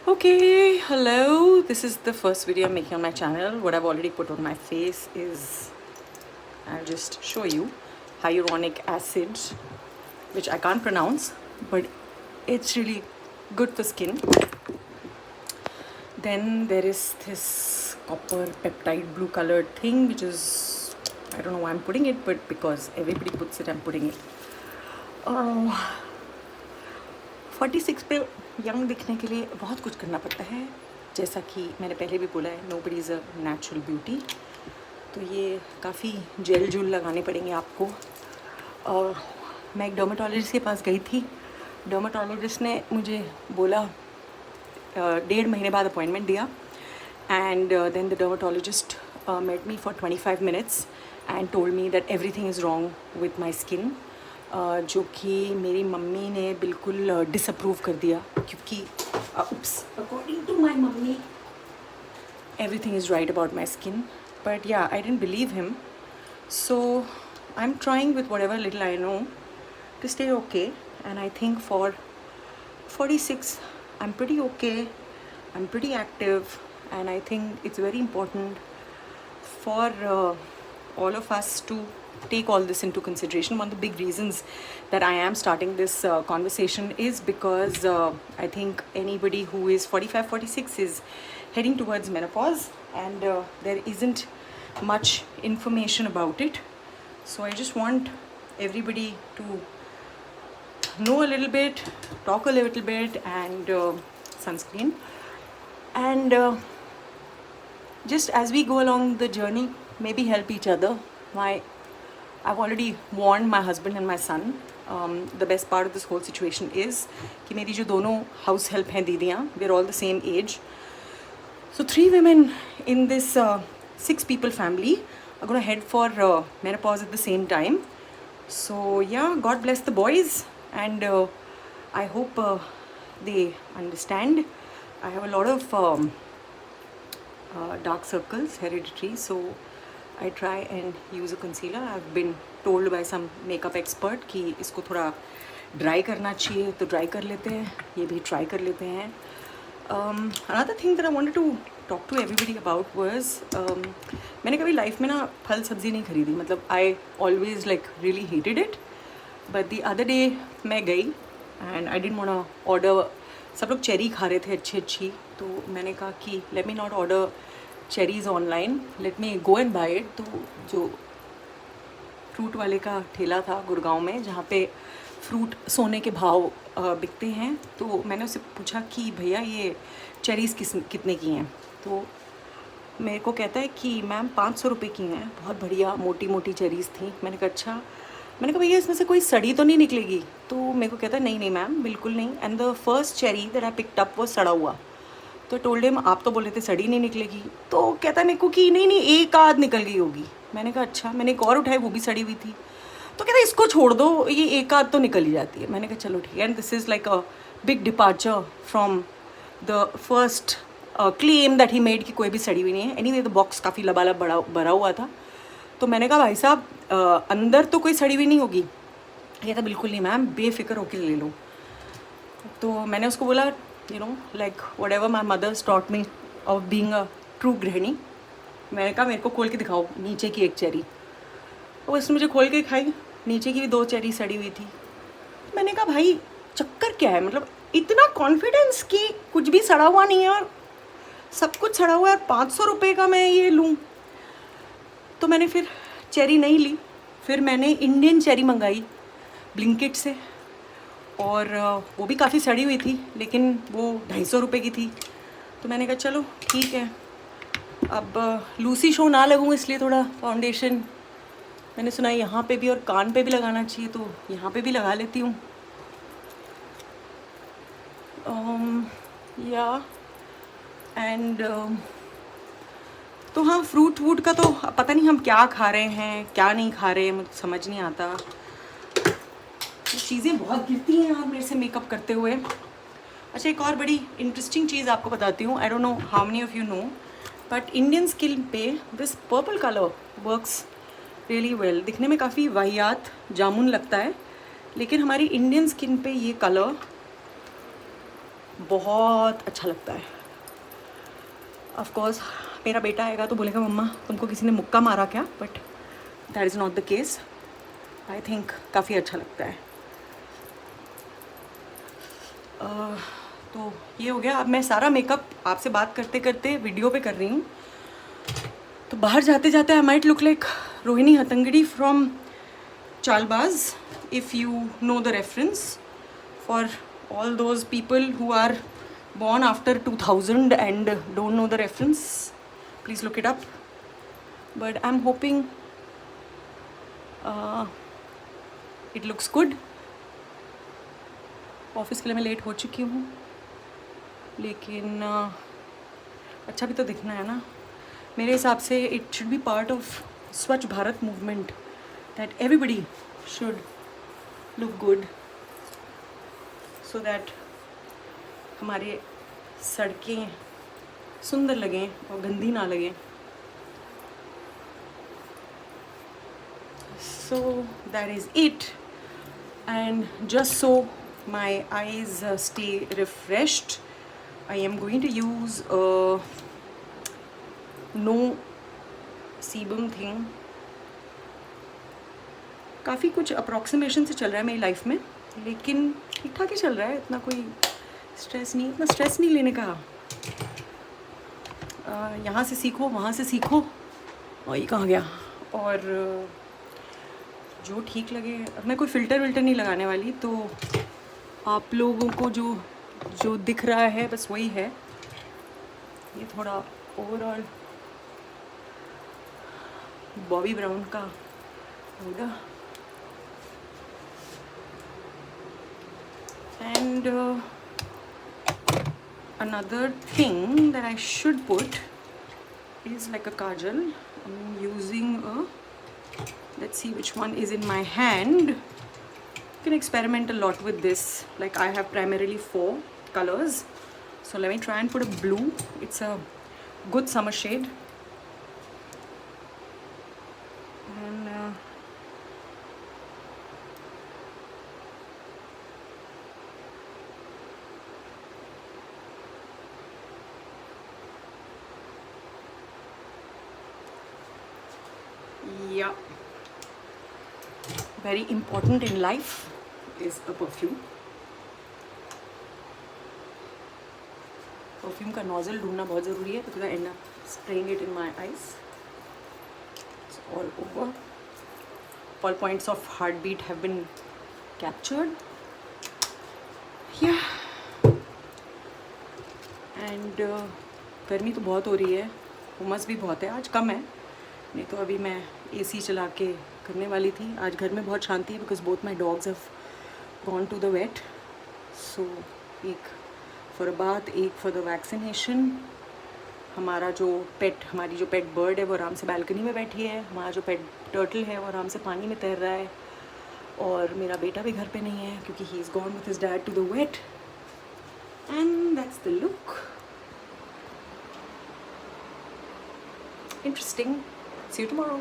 Okay, hello. This is the first video I'm making on my channel. What I've already put on my face is, I'll just show you, hyaluronic acid, which I can't pronounce, but it's really good for skin. Then there is this copper peptide blue colored thing, which is, I don't know why I'm putting it, but because everybody puts it, I'm putting it. 46 पे young दिखने के लिए बहुत कुछ करना पड़ता है, जैसा कि मैंने पहले भी बोला है, nobody is a natural beauty. तो ये काफ़ी जेल जूल लगाने पड़ेंगे आपको. और मैं एक डर्माटोलॉजिस्ट के पास गई थी. डर्माटोलॉजिस्ट ने मुझे बोला 1.5 महीने बाद अपॉइंटमेंट दिया. And then the dermatologist met me for 25 minutes and told me that everything is wrong with my skin, जो कि मेरी मम्मी ने बिल्कुल डिसअप्रूव कर दिया, क्योंकि according to my mummy everything is right about my skin. But yeah, I didn't believe him, so I'm trying with whatever little I know to stay okay. And I think for 46 I'm pretty okay, I'm pretty active, and I think it's very important for all of us to take all this into consideration. One of the big reasons that I am starting this conversation is because I think anybody who is 45, 46 is heading towards menopause, and there isn't much information about it. So I just want everybody to know a little bit, talk a little bit, and sunscreen. And just as we go along the journey, maybe help each other. I've already warned my husband and my son. The best part of this whole situation is कि मेरी जो दोनों house help हैं दीदियाँ, we're all the same age. So 3 women in this 6 people family are going to head for menopause at the same time. So yeah, God bless the boys, and I hope they understand. I have a lot of dark circles, hereditary, so I try and use a concealer. I've been told by some makeup expert कि इसको थोड़ा dry करना चाहिए, तो dry कर लेते हैं, ये भी ट्राई कर लेते हैं. Another thing that I wanted to talk to everybody about was मैंने कभी लाइफ में ना फल सब्ज़ी नहीं खरीदी. मतलब I always like really hated it, but the other day मैं गई and I didn't want to order. सब लोग चेरी खा रहे थे अच्छी, तो मैंने कहा कि let me not order cherries online, let me go and buy it. तो जो फ्रूट वाले का ठेला था गुड़गांव में, जहाँ पे फ्रूट सोने के भाव बिकते हैं, तो मैंने उससे पूछा कि भैया ये चेरीज़ कितने की हैं. तो मेरे को कहता है कि मैम 500 रुपये की हैं. बहुत बढ़िया मोटी मोटी चेरीज़ थी. मैंने कहा अच्छा. मैंने कहा भैया इसमें से कोई सड़ी तो नहीं निकलेगी? तो मेरे को कहता है नहीं मैम, बिल्कुल नहीं. And the first cherry that I picked up वो सड़ा हुआ. तो टोल्ड हिम आप तो बोले थे सड़ी नहीं निकलेगी. तो कहता है मेरे को कि नहीं एक आध निकल गई होगी. मैंने कहा अच्छा. मैंने एक और उठाई, वो भी सड़ी हुई थी. तो कहता है इसको छोड़ दो, ये एक आध तो निकल ही जाती है. मैंने कहा चलो ठीक है. And this is like a big departure from the first claim that he made कि कोई भी सड़ी हुई नहीं है. एनीवे द बॉक्स काफ़ी लबालब भरा हुआ था. तो मैंने कहा भाई साहब अंदर तो कोई सड़ी हुई नहीं होगी? कहता बिल्कुल नहीं मैम, बेफिक्र होकर ले लो. तो मैंने उसको बोला you know, like whatever my mother's taught me of being a true गृहिणी. मैंने कहा मेरे को खोल के दिखाओ नीचे की एक चेरी. और उसने मुझे खोल के दिखाई, नीचे की भी 2 चेरी सड़ी हुई थी. मैंने कहा भाई चक्कर क्या है? मतलब इतना कॉन्फिडेंस कि कुछ भी सड़ा हुआ नहीं है और सब कुछ सड़ा हुआ है और 500 रुपये का मैं ये लूँ. तो मैंने फिर चेरी नहीं ली. फिर मैंने इंडियन चेरी मंगाई ब्लिंकिट से, और वो भी काफ़ी सड़ी हुई थी, लेकिन वो 250 रुपये की थी. तो मैंने कहा चलो ठीक है, अब लूसी शो ना लगूँ इसलिए थोड़ा फाउंडेशन मैंने सुना यहाँ पे भी और कान पे भी लगाना चाहिए, तो यहाँ पे भी लगा लेती हूँ. या एंड तो हाँ, फ्रूट वूट का तो पता नहीं हम क्या खा रहे हैं क्या नहीं खा रहे हैं, मुझे समझ नहीं आता. चीज़ें बहुत गिरती हैं यार मेरे से मेकअप करते हुए. अच्छा, एक और बड़ी इंटरेस्टिंग चीज़ आपको बताती हूँ. I don't know how many of you know, but Indian skin पे this purple colour works really well. दिखने में काफ़ी वाहियात जामुन लगता है, लेकिन हमारी इंडियन स्किन पे ये कलर बहुत अच्छा लगता है। ऑफ कोर्स मेरा बेटा आएगा तो बोलेगा मम्मा तुमको किसी ने मुक्का मारा क्या, but that is not the case. I think काफ़ी अच्छा लगता है। तो ये हो गया। अब मैं सारा मेकअप आपसे बात करते करते वीडियो पे कर रही हूँ, तो बाहर जाते जाते I might look like Rohini Hattangadi from Chaalbaaz, if you know the reference. For all those people who are born after 2000 and don't know the reference, please look it up. But I'm hoping it looks good. Office के लिए मैं late हो चुकी हूँ, लेकिन अच्छा भी तो दिखना है ना। मेरे हिसाब से it should be part of Swachh Bharat movement, that everybody should look good, so that हमारे सड़कें सुंदर लगें और गंदी ना लगें। So that is it, and just so my eyes stay refreshed, I am going to use a no sebum thing. काफ़ी कुछ अप्रॉक्सीमेशन से चल रहा है मेरी लाइफ में, लेकिन ठीक ठाक ही चल रहा है, इतना कोई स्ट्रेस नहीं, इतना स्ट्रेस नहीं लेने का। यहाँ से सीखो वहाँ से सीखो, और ये कहाँ गया, और जो ठीक लगे। अब मैं कोई फ़िल्टर विल्टर नहीं लगाने वाली, तो आप लोगों को जो दिख रहा है बस वही है। ये थोड़ा ओवरऑल बॉबी ब्राउन का होगा। And another thing that I should put is like a kajal. I'm using let's see which one is in my hand. You can experiment a lot with this. Like I have primarily 4 colors, so let me try and put a blue. It's a good summer shade, and yeah, very important in life is a perfume. Perfume का nozzle ढूंढना बहुत ज़रूरी है, because I end up spraying it in my eyes. It's all over. All points of heartbeat have been captured. Yeah. And गर्मी तो बहुत हो रही है, उमस भी बहुत है। आज कम है, नहीं तो अभी मैं AC चला के करने वाली थी। आज घर में बहुत शांति है, because both my dogs have gone to the vet. So एक फॉर अ बाथ, एक फॉर द वैक्सीनेशन। हमारी जो पेट बर्ड है वो आराम से बालकनी में बैठी है। हमारा जो पेट टर्टल है वो आराम से पानी में तैर रहा है। और मेरा बेटा भी घर पे नहीं है, क्योंकि he is gone with his dad to the vet. And that's the look. Interesting. See you tomorrow.